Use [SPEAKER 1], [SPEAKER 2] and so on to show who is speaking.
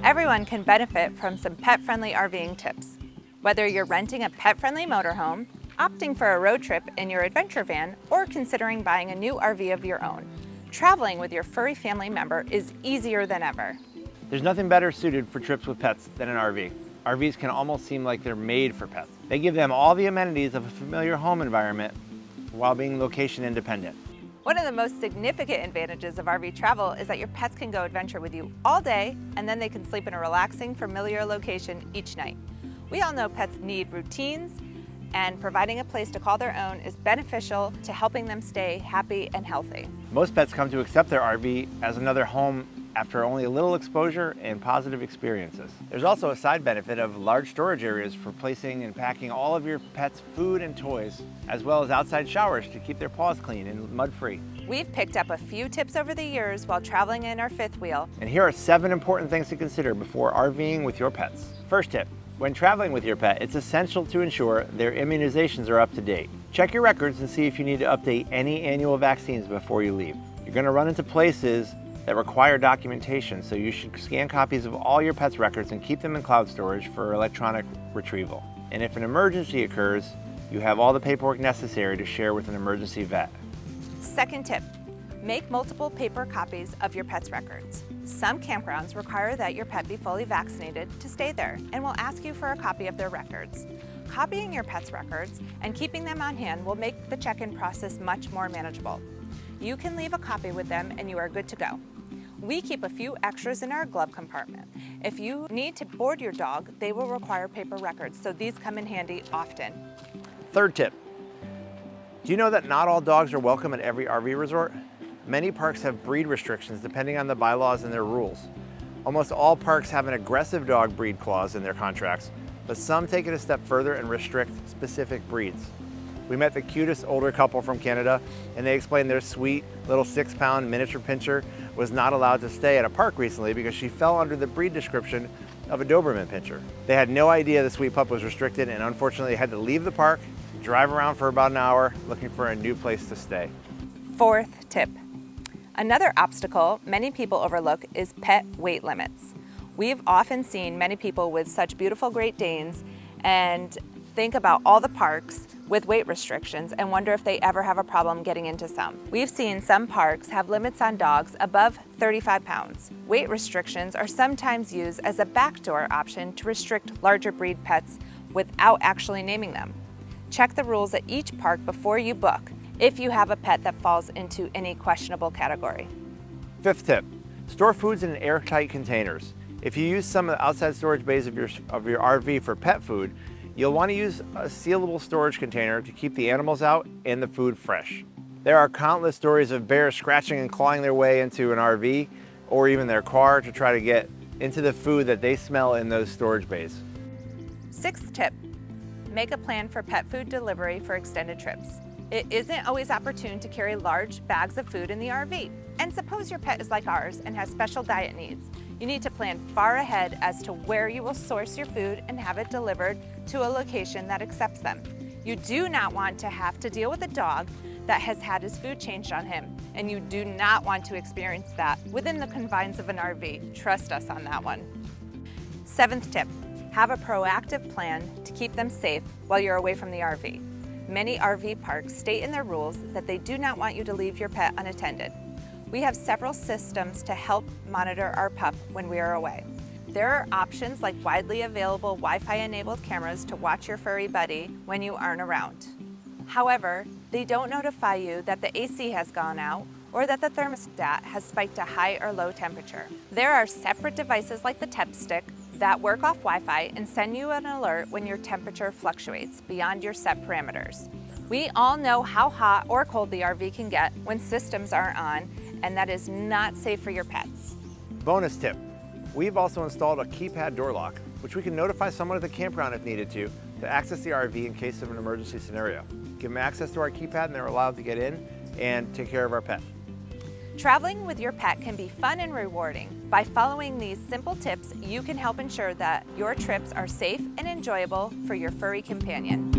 [SPEAKER 1] Everyone can benefit from some pet-friendly RVing tips. Whether you're renting a pet-friendly motorhome, opting for a road trip in your adventure van, or considering buying a new RV of your own, traveling with your furry family member is easier than ever.
[SPEAKER 2] There's nothing better suited for trips with pets than an RV. RVs can almost seem like they're made for pets. They give them all the amenities of a familiar home environment while being location independent.
[SPEAKER 1] One of the most significant advantages of RV travel is that your pets can go adventure with you all day, and then they can sleep in a relaxing, familiar location each night. We all know pets need routines, and providing a place to call their own is beneficial to helping them stay happy and healthy.
[SPEAKER 2] Most pets come to accept their RV as another home after only a little exposure and positive experiences. There's also a side benefit of large storage areas for placing and packing all of your pet's food and toys, as well as outside showers to keep their paws clean and mud-free.
[SPEAKER 1] We've picked up a few tips over the years while traveling in our fifth wheel.
[SPEAKER 2] And here are 7 important things to consider before RVing with your pets. First tip, when traveling with your pet, it's essential to ensure their immunizations are up to date. Check your records and see if you need to update any annual vaccines before you leave. You're going to run into places that require documentation, so you should scan copies of all your pet's records and keep them in cloud storage for electronic retrieval. And if an emergency occurs, you have all the paperwork necessary to share with an emergency vet.
[SPEAKER 1] Second tip, make multiple paper copies of your pet's records. Some campgrounds require that your pet be fully vaccinated to stay there and will ask you for a copy of their records. Copying your pet's records and keeping them on hand will make the check-in process much more manageable. You can leave a copy with them and you are good to go. We keep a few extras in our glove compartment. If you need to board your dog, they will require paper records, so these come in handy often.
[SPEAKER 2] Third tip, do you know that not all dogs are welcome at every RV resort? Many parks have breed restrictions depending on the bylaws and their rules. Almost all parks have an aggressive dog breed clause in their contracts, but some take it a step further and restrict specific breeds. We met the cutest older couple from Canada, and they explained their sweet little 6-pound miniature pinscher was not allowed to stay at a park recently because she fell under the breed description of a Doberman pinscher. They had no idea the sweet pup was restricted and unfortunately had to leave the park, drive around for about an hour looking for a new place to stay.
[SPEAKER 1] Fourth tip, another obstacle many people overlook is pet weight limits. We've often seen many people with such beautiful Great Danes and think about all the parks with weight restrictions and wonder if they ever have a problem getting into some. We've seen some parks have limits on dogs above 35 pounds. Weight restrictions are sometimes used as a backdoor option to restrict larger breed pets without actually naming them. Check the rules at each park before you book if you have a pet that falls into any questionable category.
[SPEAKER 2] Fifth tip, store foods in airtight containers. If you use some of the outside storage bays of your RV for pet food, you'll want to use a sealable storage container to keep the animals out and the food fresh. There are countless stories of bears scratching and clawing their way into an RV or even their car to try to get into the food that they smell in those storage bays.
[SPEAKER 1] Sixth tip, make a plan for pet food delivery for extended trips. It isn't always opportune to carry large bags of food in the RV. And suppose your pet is like ours and has special diet needs. You need to plan far ahead as to where you will source your food and have it delivered to a location that accepts them. You do not want to have to deal with a dog that has had his food changed on him, and you do not want to experience that within the confines of an RV. Trust us on that one. Seventh tip, have a proactive plan to keep them safe while you're away from the RV. Many RV parks state in their rules that they do not want you to leave your pet unattended. We have several systems to help monitor our pup when we are away. There are options like widely available Wi-Fi enabled cameras to watch your furry buddy when you aren't around. However, they don't notify you that the AC has gone out or that the thermostat has spiked a high or low temperature. There are separate devices like the Temp Stick that work off Wi-Fi and send you an alert when your temperature fluctuates beyond your set parameters. We all know how hot or cold the RV can get when systems aren't on, and that is not safe for your pets.
[SPEAKER 2] Bonus tip, we've also installed a keypad door lock, which we can notify someone at the campground if needed to access the RV in case of an emergency scenario. Give them access to our keypad and they're allowed to get in and take care of our pet.
[SPEAKER 1] Traveling with your pet can be fun and rewarding. By following these simple tips, you can help ensure that your trips are safe and enjoyable for your furry companion.